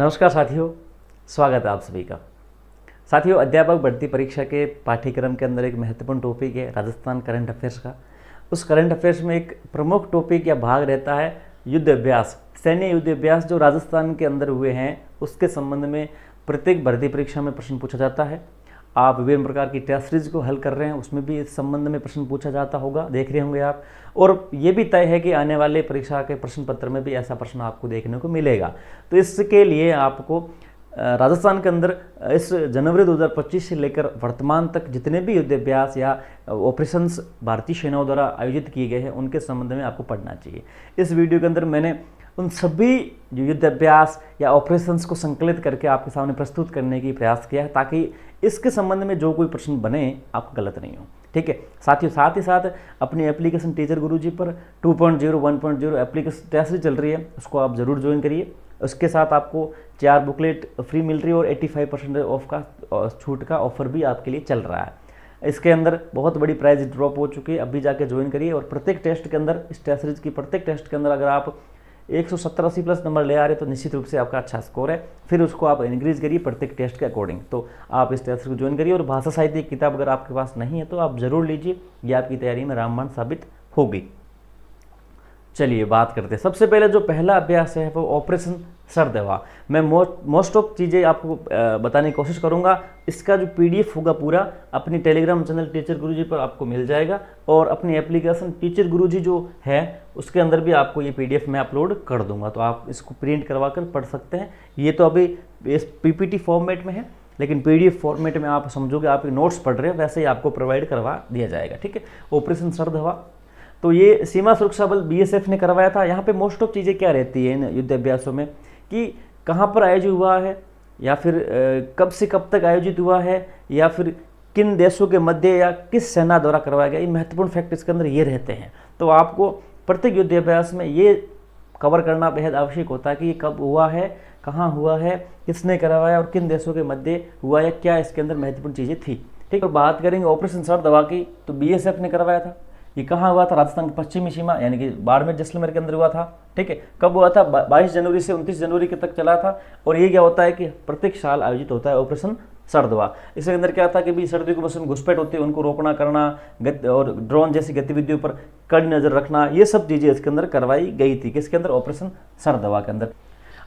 नमस्कार साथियों, स्वागत है आप सभी का। साथियों, अध्यापक भर्ती परीक्षा के पाठ्यक्रम के अंदर एक महत्वपूर्ण टॉपिक है राजस्थान करंट अफेयर्स का। उस करंट अफेयर्स में एक प्रमुख टॉपिक या भाग रहता है युद्ध अभ्यास, सैन्य युद्ध अभ्यास जो राजस्थान के अंदर हुए हैं उसके संबंध में प्रत्येक भर्ती परीक्षा में प्रश्न पूछा जाता है। आप विभिन्न प्रकार की टेस्ट सीरीज को हल कर रहे हैं, उसमें भी इस संबंध में प्रश्न पूछा जाता होगा, देख रहे होंगे आप। और ये भी तय है कि आने वाले परीक्षा के प्रश्न पत्र में भी ऐसा प्रश्न आपको देखने को मिलेगा। तो इसके लिए आपको राजस्थान के अंदर इस जनवरी 2025 से लेकर वर्तमान तक जितने भी युद्ध अभ्यास या ऑपरेशंस भारतीय सेनाओं द्वारा आयोजित किए गए हैं उनके संबंध में आपको पढ़ना चाहिए। इस वीडियो के अंदर मैंने उन सभी जो युद्ध अभ्यास या ऑपरेशंस को संकलित करके आपके सामने प्रस्तुत करने की प्रयास किया है ताकि इसके संबंध में जो कोई प्रश्न बने आपको गलत नहीं हो। ठीक है साथियों, साथ ही साथ अपनी एप्लीकेशन टीचर गुरुजी पर 2.0 1.0 एप्लीकेशन टेस्ट चल रही है, उसको आप जरूर ज्वाइन करिए। उसके साथ आपको 4 बुकलेट फ्री मिल रही है और 85% ऑफ का छूट का ऑफर भी आपके लिए चल रहा है। इसके अंदर बहुत बड़ी प्राइस ड्रॉप हो चुकी है, अभी जाके ज्वाइन करिए। और प्रत्येक टेस्ट के अंदर, इस टेस्ट सीरीज की प्रत्येक टेस्ट के अंदर अगर आप 170-80 प्लस नंबर ले आ रहे तो निश्चित रूप से आपका अच्छा स्कोर है। फिर उसको आप इंक्रीज करिए प्रत्येक टेस्ट के अकॉर्डिंग। तो आप इस टेस्ट को ज्वाइन करिए। और भाषा साहित्य की किताब अगर आपके पास नहीं है तो आप जरूर लीजिए, ये आपकी तैयारी में रामबाण साबित होगी। चलिए बात करते हैं। सबसे पहले जो पहला अभ्यास है वो ऑपरेशन सर्द हवा। मैं मोस्ट ऑफ चीज़ें आपको बताने की कोशिश करूंगा। इसका जो पीडीएफ होगा पूरा अपनी टेलीग्राम चैनल टीचर गुरुजी पर आपको मिल जाएगा और अपनी एप्लीकेशन टीचर गुरुजी जो है उसके अंदर भी आपको ये पीडीएफ मैं अपलोड कर दूंगा, तो आप इसको प्रिंट करवा कर पढ़ सकते हैं। ये तो अभी इस पीपीटी फॉर्मेट में है, लेकिन पीडीएफ फॉर्मेट में आप समझोगे आप नोट्स पढ़ रहे हैं वैसे ही आपको प्रोवाइड करवा दिया जाएगा। ठीक है, ऑपरेशन सर्द हवा तो ये सीमा सुरक्षा बल बीएसएफ ने करवाया था। यहाँ पे मोस्ट ऑफ चीज़ें क्या रहती है इन युद्ध अभ्यासों में कि कहाँ पर आयोजित हुआ है या फिर कब से कब तक आयोजित हुआ है या फिर किन देशों के मध्य या किस सेना द्वारा करवाया गया, ये महत्वपूर्ण फैक्ट इसके अंदर ये रहते हैं। तो आपको प्रत्येक युद्ध अभ्यास में ये कवर करना बेहद आवश्यक होता है कि ये कब हुआ है, कहाँ हुआ है, किसने करवाया और किन देशों के मध्य हुआ या क्या इसके अंदर महत्वपूर्ण चीज़ें थी। ठीक है, और बात करेंगे ऑपरेशन सर्द हवा की तो बीएसएफ ने करवाया था। ये कहाँ हुआ था? राजस्थान की पश्चिमी सीमा यानी कि बाड़मेर जैसलमेर के अंदर हुआ था। ठीक है, कब हुआ था? 22 जनवरी से 29 जनवरी के तक चला था। और ये क्या होता है कि प्रत्येक साल आयोजित होता है ऑपरेशन सर्द हवा। इसके अंदर क्या था कि भी सर्दियों के मौसम घुसपैठ होती है, उनको रोकना करना और ड्रोन जैसी गतिविधियों पर कड़ी नजर रखना, ये सब चीजें इसके अंदर करवाई गई थी। किसके अंदर? ऑपरेशन सर्द हवा के अंदर।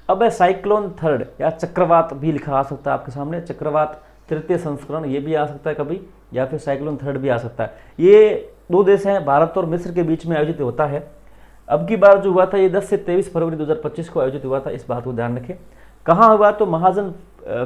अब है साइक्लोन थर्ड या चक्रवात भी लिखा आ सकता है आपके सामने, चक्रवात तृतीय संस्करण ये भी आ सकता है कभी, या फिर साइक्लोन थर्ड भी आ सकता है। ये 2 देश हैं, भारत और मिस्र के बीच में आयोजित होता है। अब की बार जो हुआ था ये 10 से 23 फरवरी 2025 को आयोजित हुआ था, इस बात को ध्यान रखें। कहाँ हुआ? तो महाजन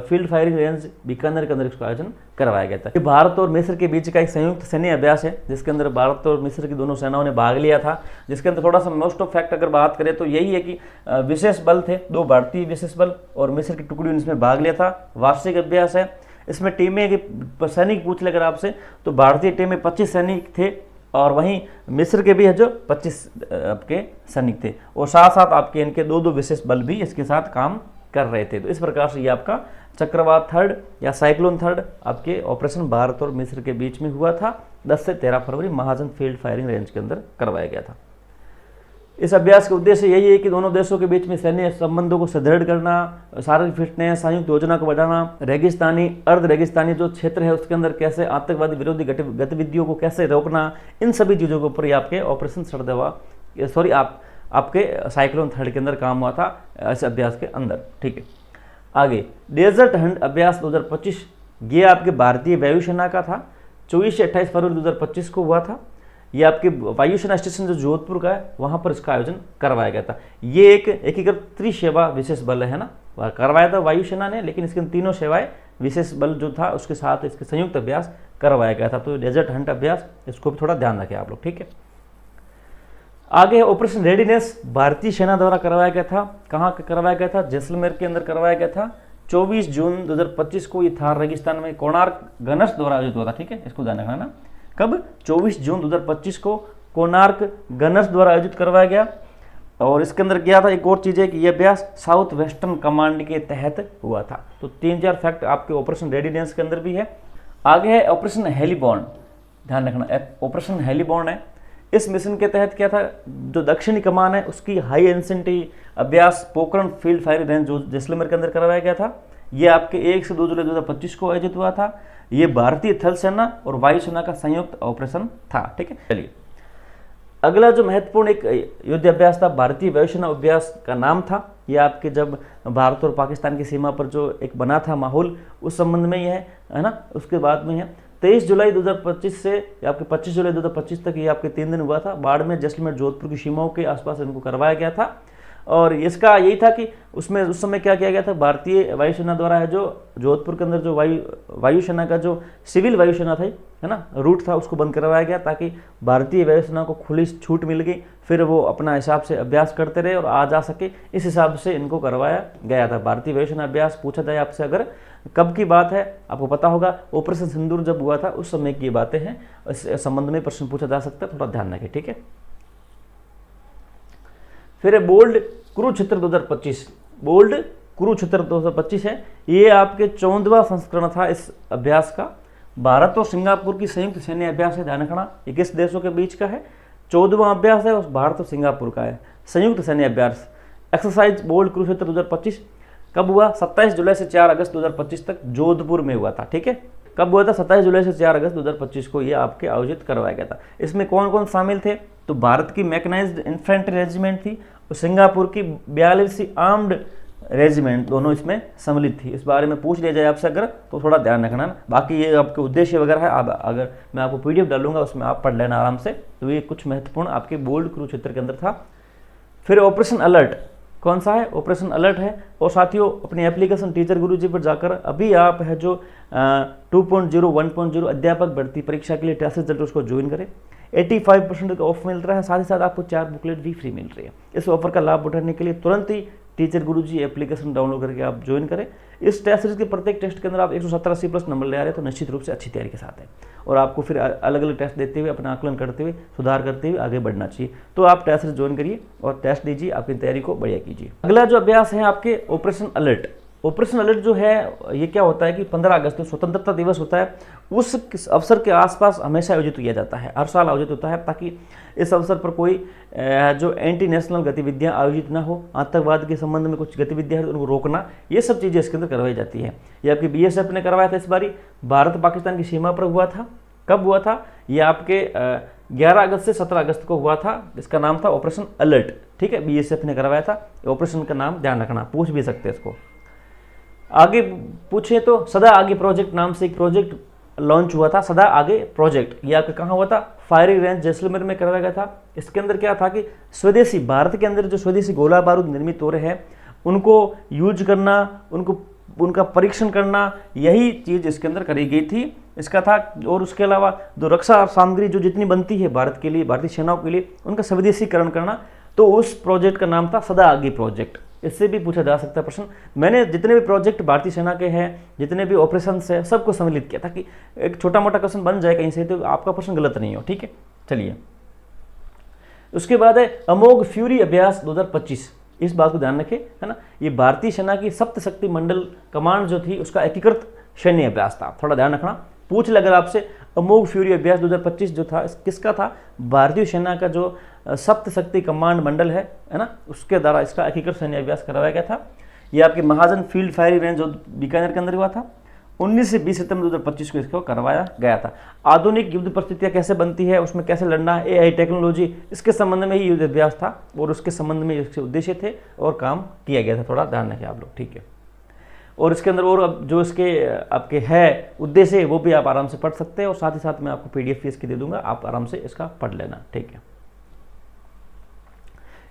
फील्ड फायरिंग रेंज बीकानेर के अंदर इसका आयोजन करवाया गया था। ये भारत और मिस्र के बीच का एक संयुक्त सैन्य अभ्यास है जिसके अंदर भारत और मिस्र की दोनों सेनाओं ने भाग लिया था। जिसके अंदर थोड़ा सा मोस्ट ऑफ फैक्ट अगर बात करें तो यही है कि विशेष बल थे, 2 भारतीय विशेष बल और मिस्र की टुकड़ी ने इसमें भाग लिया था। वार्षिक अभ्यास है। इसमें टीमें के सैनिक पूछ ले अगर आपसे तो भारतीय टीम में 25 सैनिक थे और वहीं मिस्र के भी है जो 25 आपके सैनिक थे और साथ साथ आपके इनके 2 विशेष बल भी इसके साथ काम कर रहे थे। तो इस प्रकार से ये आपका चक्रवात थर्ड या साइक्लोन थर्ड आपके ऑपरेशन भारत और मिस्र के बीच में हुआ था। 10 से 13 फरवरी महाजन फील्ड फायरिंग रेंज के अंदर करवाया गया था। इस अभ्यास का उद्देश्य यही है कि दोनों देशों के बीच में सैन्य संबंधों को सुदृढ़ करना, शारीरिक फिटनेस, संयुक्त योजना को बढ़ाना, रेगिस्तानी अर्ध रेगिस्तानी जो क्षेत्र है उसके अंदर कैसे आतंकवादी विरोधी गतिविधियों को कैसे रोकना, इन सभी चीज़ों के ऊपर ही आपके ऑपरेशन सर्द हवा आपके साइक्लोन थर्ड के अंदर काम हुआ था इस अभ्यास के अंदर। ठीक है, आगे डेजर्ट हंट अभ्यास 2025 ये आपके भारतीय वायुसेना का था। 24 से 28 फरवरी 2025 को हुआ था। ये आपके वायुसेना स्टेशन जो जोधपुर का है वहां पर इसका आयोजन करवाया गया था। ये एक एकीकृत त्रिसेवा विशेष बल है ना, वह करवाया था वायुसेना ने, लेकिन इसके तीनों सेवाएं विशेष बल जो था उसके साथ इसके संयुक्त अभ्यास करवाया गया था। तो डेजर्ट हंट अभ्यास इसको भी थोड़ा ध्यान रखें आप लोग। ठीक है, आगे ऑपरेशन रेडीनेस भारतीय सेना द्वारा करवाया गया था। कहाँ करवाया गया था? जैसलमेर के अंदर करवाया गया था। 24 जून 2025 को ये थार रेगिस्तान में कोणार्क गनर्स द्वारा आयोजित हुआ था। ठीक है, इसको ध्यान रखना ना। कब? 24 जून 2025 को कोणार्क गनर्स द्वारा आयोजित करवाया गया। और इसके अंदर क्या था, एक और चीज़ है कि यह अभ्यास साउथ वेस्टर्न कमांड के तहत हुआ था। तो 3-4 फैक्ट आपके ऑपरेशन रेडीनेस के अंदर भी है। आगे है ऑपरेशन हेलीबॉर्न, ध्यान रखना ऑपरेशन हेलीबॉर्न है। इस मिशन के तहत क्या था, जो दक्षिणी कमान है उसकी हाई इंटेंसिटी अभ्यास पोखरण फील्ड फायरिंग रेंज जो जैसलमेर के अंदर करवाया गया था, ये आपके 1 से 2 जुलाई 2025 को आयोजित हुआ था। ये भारतीय थल सेना और वायु सेना का संयुक्त ऑपरेशन था। ठीक है, चलिए अगला जो महत्वपूर्ण एक युद्ध अभ्यास था भारतीय वायुसेना अभ्यास का नाम था। यह आपके जब भारत और पाकिस्तान की सीमा पर जो एक बना था माहौल, उस संबंध में यह है ना, उसके बाद में है 23 जुलाई 2025 से आपके 25 जुलाई 2025 तक ये आपके 3 दिन हुआ था। बाड़मेर, जैसलमेर, जोधपुर की सीमाओं के आसपास इनको करवाया गया था। और इसका यही था कि उसमें उस समय क्या किया गया था, भारतीय वायुसेना द्वारा है जो जोधपुर के अंदर जो वायुसेना का जो सिविल वायुसेना था है ना रूट था, उसको बंद करवाया गया ताकि भारतीय वायुसेना को खुली छूट मिल गई, फिर वो अपना हिसाब से अभ्यास करते रहे और आ जा सके, इस हिसाब से इनको करवाया गया था। भारतीय वायुसेना अभ्यास पूछा जाए आपसे अगर कब की बात है, आपको पता होगा ऑपरेशन सिंदूर जब हुआ था उस समय की बातें हैं। इस संबंध में प्रश्न पूछा जा सकता है, थोड़ा ध्यान रखें। ठीक है, फिर बोल्ड कुरुक्षेत्र 2025, बोल्ड कुरुक्षेत्र 2025 है, ये आपके 14वां संस्करण था इस अभ्यास का। भारत और सिंगापुर की संयुक्त सैन्य अभ्यास है, ध्यान रखना, 21 देशों के बीच का है, 14वां अभ्यास है और भारत और सिंगापुर का है संयुक्त सैन्य अभ्यास। एक्सरसाइज बोल्ड कुरुक्षेत्र 2025 कब हुआ, 27 जुलाई से 4 अगस्त 2025 तक जोधपुर में हुआ था। ठीक है, कब हुआ था, 27 जुलाई से 4 अगस्त 2025 को ये आपके आयोजित करवाया गया था। इसमें कौन कौन शामिल थे, तो भारत की मैकेनाइज्ड इन्फेंट्री रेजिमेंट थी और सिंगापुर की 42वीं आर्म्ड रेजिमेंट, दोनों इसमें सम्मिलित थी। इस बारे में पूछ लिया जाए आपसे अगर, तो थोड़ा ध्यान रखना ना। बाकी ये आपके उद्देश्य वगैरह है, अगर मैं आपको PDF डालूंगा उसमें आप पढ़ लेना आराम से। तो ये कुछ महत्वपूर्ण आपके बोल्ड कुरुक्षेत्र के अंदर था। फिर ऑपरेशन अलर्ट कौन सा है, ऑपरेशन अलर्ट है। और साथियों अपनी एप्लीकेशन टीचर गुरुजी पर जाकर अभी आप है जो 2.0 1.0 अध्यापक भर्ती परीक्षा के लिए टेस्ट रिजल्ट उसको ज्वाइन करें। 85% का ऑफ मिल रहा है, साथ ही साथ आपको 4 बुकलेट भी फ्री मिल रही है। इस ऑफर का लाभ उठाने के लिए तुरंत ही टीचर गुरुजी एप्लीकेशन डाउनलोड करके आप ज्वाइन करें। इस टेस्ट सीरीज के प्रत्येक टेस्ट के अंदर आप 170-80+ नंबर ले आ रहे हैं, तो निश्चित रूप से अच्छी तैयारी के साथ है और आपको फिर अलग अलग टेस्ट देते हुए अपना आकलन करते हुए सुधार करते हुए आगे बढ़ना चाहिए। तो आप टेस्ट सीरीज ज्वाइन करिए और टेस्ट दीजिए, अपनी तैयारी को बढ़िया कीजिए। अगला जो अभ्यास है आपके ऑपरेशन अलर्ट। ऑपरेशन अलर्ट जो है ये क्या होता है कि 15 अगस्त स्वतंत्रता दिवस होता है, उस अवसर के आसपास हमेशा आयोजित किया जाता है, हर साल आयोजित होता है, ताकि इस अवसर पर कोई जो एंटी नेशनल गतिविधियां आयोजित ना हो, आतंकवाद के संबंध में कुछ गतिविधियां हैं उनको रोकना, ये सब चीज़ें इसके अंदर करवाई जाती है। ये आपकी BSF ने करवाया था, इस बारी भारत पाकिस्तान की सीमा पर हुआ था। कब हुआ था, ये आपके 11 अगस्त से 17 अगस्त को हुआ था। इसका नाम था ऑपरेशन अलर्ट। ठीक है, BSF ने करवाया था। ऑपरेशन का नाम ध्यान रखना, पूछ भी सकते हैं इसको। आगे पूछे तो सदा आगे प्रोजेक्ट नाम से एक प्रोजेक्ट लॉन्च हुआ था। सदा आगे प्रोजेक्ट ये आपका कहाँ हुआ था, फायरिंग रेंज जैसलमेर में करवाया गया था। इसके अंदर क्या था कि स्वदेशी, भारत के अंदर जो स्वदेशी गोला बारूद निर्मित हो रहे हैं उनको यूज करना, उनका परीक्षण करना, यही चीज़ इसके अंदर करी गई थी। इसका था, और उसके अलावा जो रक्षा सामग्री जो जितनी बनती है भारत के लिए, भारतीय सेनाओं के लिए, उनका स्वदेशीकरण करना। तो उस प्रोजेक्ट का नाम था सदा आगे प्रोजेक्ट। इससे भी पूछा जा सकता है प्रश्न। मैंने जितने भी प्रोजेक्ट भारतीय सेना के हैं, जितने भी ऑपरेशन है, सबको सम्मिलित किया ताकि एक छोटा मोटा क्वेश्चन बन जाए कहीं से, तो आपका प्रश्न गलत नहीं हो। ठीक है, चलिए उसके बाद है अमोघ फ्यूरी अभ्यास 2025। इस बात को ध्यान रखें, है ना, ये भारतीय सेना की सप्त शक्ति मंडल कमांड जो थी उसका एकीकृत सैन्य अभ्यास था, थोड़ा ध्यान रखना। पूछ लगा आपसे अमोघ फ्यूरी अभ्यास 2025 जो था किसका था, भारतीय सेना का जो सप्त शक्ति कमांड मंडल है ना, उसके द्वारा इसका एकीकृत सैन्य अभ्यास करवाया गया था। ये आपके महाजन फील्ड फायरिंग रेंज जो बीकानेर के अंदर हुआ था, 19 से 20 सितंबर 2025 को इसको करवाया गया था। आधुनिक युद्ध परिस्थितियां कैसे बनती है, उसमें कैसे लड़ना है, AI टेक्नोलॉजी, इसके संबंध में ही युद्ध अभ्यास था और उसके संबंध में इसके उद्देश्य थे और काम किया गया था। थोड़ा ध्यान रखें आप लोग। ठीक है, और इसके अंदर और अब जो इसके आपके है उद्देश्य वो भी आप आराम से पढ़ सकते हैं और साथ ही साथ मैं आपको PDF फीस की दे दूंगा, आप आराम से इसका पढ़ लेना। ठीक है,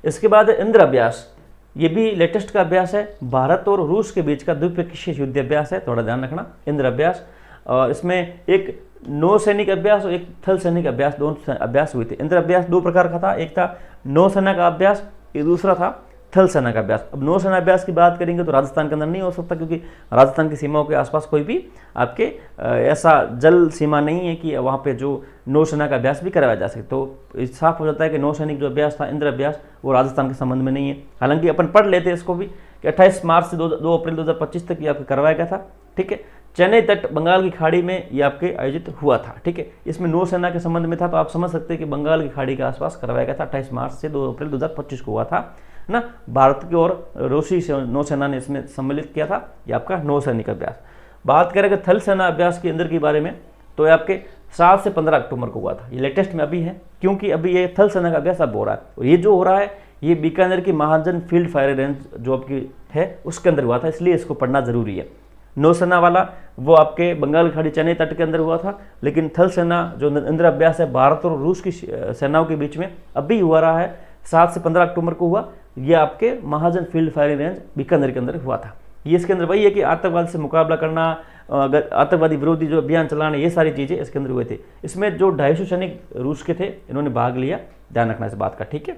इसके बाद इंद्र अभ्यास, ये भी लेटेस्ट का अभ्यास है, भारत और रूस के बीच का द्विपक्षीय युद्ध अभ्यास है, थोड़ा ध्यान रखना। इंद्र अभ्यास, और इसमें एक नौसैनिक अभ्यास और एक थल सैनिक अभ्यास, दोनों अभ्यास हुए थे। इंद्र अभ्यास 2 प्रकार का था, एक था नौसेना का अभ्यास, एक दूसरा था थल सेना का अभ्यास। अब नौसेना अभ्यास की बात करेंगे तो राजस्थान के अंदर नहीं हो सकता, क्योंकि राजस्थान की सीमाओं के आसपास कोई भी आपके ऐसा जल सीमा नहीं है कि वहाँ पे जो नौसेना का अभ्यास भी करवाया जा सके। तो साफ हो जाता है कि नौसैनिक जो अभ्यास था इंद्र अभ्यास, वो राजस्थान के संबंध में नहीं है। हालांकि अपन पढ़ लेते हैं इसको भी कि 28 मार्च से 2 अप्रैल 2025 तक ये आपको करवाया गया था। ठीक है, चेन्नई तट बंगाल की खाड़ी में ये आपके आयोजित हुआ था। ठीक है, इसमें नौसेना के संबंध में था, तो आप समझ सकते हैं कि बंगाल की खाड़ी के आसपास करवाया गया था। 28 मार्च से 2 अप्रैल 2025 को हुआ था ना। भारत की ओर रूसी नौसेना ने इसमें सम्मिलित किया था। ये आपका नौसैनिक अभ्यास। बात करें अगर थल सेना अभ्यास के अंदर के बारे में, तो ये आपके 7 से 15 अक्टूबर को हुआ था। ये लेटेस्ट में अभी है, क्योंकि अभी ये थल सेना का अभ्यास अब हो रहा है। और ये जो हो रहा है ये बीकानेर की महाजन फील्ड फायर रेंज जो आपकी है उसके अंदर हुआ था, इसलिए इसको पढ़ना जरूरी है। नौसेना वाला वो आपके बंगाल खाड़ी चेन्नई तट के अंदर हुआ था, लेकिन थल सेना जो इंद्र अभ्यास है भारत और रूस की सेनाओं के बीच में अभी हुआ रहा है, 7 से 15 अक्टूबर को हुआ। ये आपके महाजन फील्ड फायरिंग रेंज बीकानेर के अंदर हुआ था। ये इसके अंदर वही है कि आतंकवाद से मुकाबला करना, अगर आतंकवादी विरोधी जो अभियान चलाना, ये सारी चीज़ें इसके अंदर हुए थे। इसमें जो 250 सैनिक रूस के थे इन्होंने भाग लिया, ध्यान रखना इस बात का। ठीक है,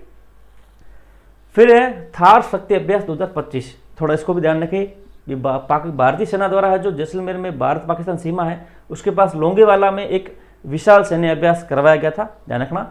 फिर है थार शक्ति अभ्यास 2025। थोड़ा इसको भी ध्यान रखें, भारतीय सेना द्वारा है जो जैसलमेर में भारत पाकिस्तान सीमा है उसके पास लोंगेवाला में एक विशाल सैन्य अभ्यास करवाया गया था। ध्यान रखना,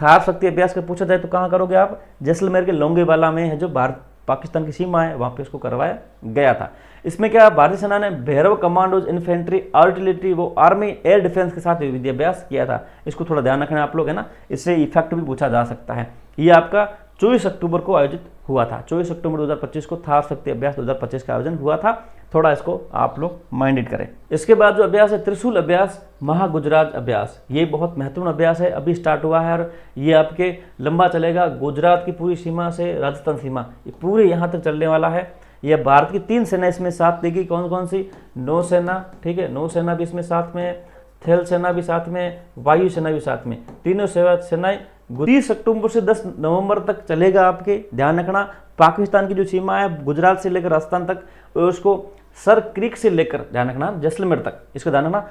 थार शक्ति अभ्यास का पूछा जाए तो कहाँ करोगे आप, जैसलमेर के लोंगेवाला में है जो भारत पाकिस्तान की सीमा है, वहाँ पे इसको करवाया गया था। इसमें क्या भारतीय सेना ने भैरव कमांडोज इन्फेंट्री आर्टिलरी वो आर्मी एयर डिफेंस के साथ विद्याभ्यास किया था। इसको थोड़ा ध्यान रखना आप लोग, है ना, इससे इफेक्ट भी पूछा जा सकता है। ये आपका 24 अक्टूबर को आयोजित हुआ था। 24 अक्टूबर 2025 को थार शक्ति अभ्यास 2025 का आयोजन हुआ था। थोड़ा इसको आप लोग माइंडेड करें। इसके बाद जो अभ्यास है त्रिशूल अभ्यास महागुजरात अभ्यास, ये बहुत महत्वपूर्ण अभ्यास है, अभी स्टार्ट हुआ है और ये आपके लंबा चलेगा। गुजरात की पूरी सीमा से राजस्थान सीमा ये पूरे यहाँ तक चलने वाला है। यह भारत की 3 सेना इसमें साथ देगी। कौन कौन सी? नौसेना, ठीक है, नौसेना भी इसमें साथ में, थल सेना भी साथ में, वायु सेना भी साथ में, तीनों सेनाएं 30 अक्टूबर से 10 नवंबर तक चलेगा आपके। ध्यान रखना, पाकिस्तान की जो सीमा है गुजरात से लेकर राजस्थान तक, उसको सर क्रीक से लेकर, ध्यान रखना, जैसलमेर तक, इसको ध्यान रखना,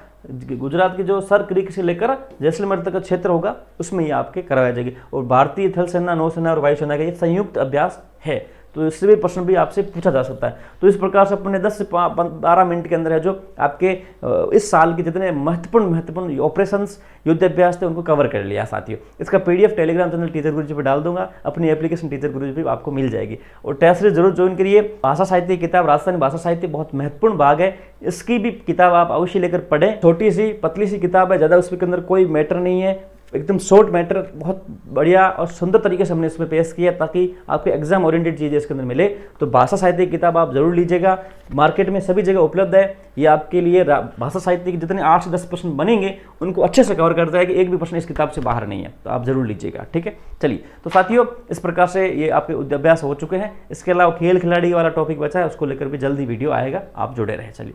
गुजरात की जो सर क्रीक से लेकर जैसलमेर तक का क्षेत्र होगा उसमें ये आपके करवाई जाएगी। और भारतीय थल सेना, नौसेना और वायुसेना का ये संयुक्त अभ्यास है, तो इससे भी प्रश्न भी आपसे पूछा जा सकता है। तो इस प्रकार से अपने 10 से 12 मिनट के अंदर है जो आपके इस साल के जितने महत्वपूर्ण ऑपरेशंस युद्ध अभ्यास थे उनको कवर कर लिया साथियों। इसका PDF टेलीग्राम चैनल टीचर गुरुजी पे डाल दूंगा, अपनी एप्लीकेशन टीचर गुरुजी पे आपको मिल जाएगी। और टेस्ट सीरीज जरूर ज्वाइन करिए। भाषा साहित्य की किताब राजस्थानी भाषा साहित्य बहुत महत्वपूर्ण भाग है, इसकी भी किताब आप अवश्य लेकर पढ़ें। छोटी सी पतली सी किताब है, ज़्यादा उसके अंदर कोई मैटर नहीं है, एकदम शॉर्ट मैटर, बहुत बढ़िया और सुंदर तरीके से हमने इसमें पेश किया ताकि आपके एग्जाम ओरिएंटेड चीज़ें इसके अंदर मिले। तो भाषा साहित्य की किताब आप जरूर लीजिएगा, मार्केट में सभी जगह उपलब्ध है। ये आपके लिए भाषा साहित्य के जितने 8 से 10 प्रश्न बनेंगे उनको अच्छे से कवर करता है कि एक भी प्रश्न इस किताब से बाहर नहीं है, तो आप जरूर लीजिएगा। ठीक है, चलिए तो साथियों इस प्रकार से ये आपके अभ्यास हो चुके हैं। इसके अलावा खेल खिलाड़ी वाला टॉपिक बचा है, उसको लेकर भी जल्दी वीडियो आएगा, आप जुड़े रहे। चलिए।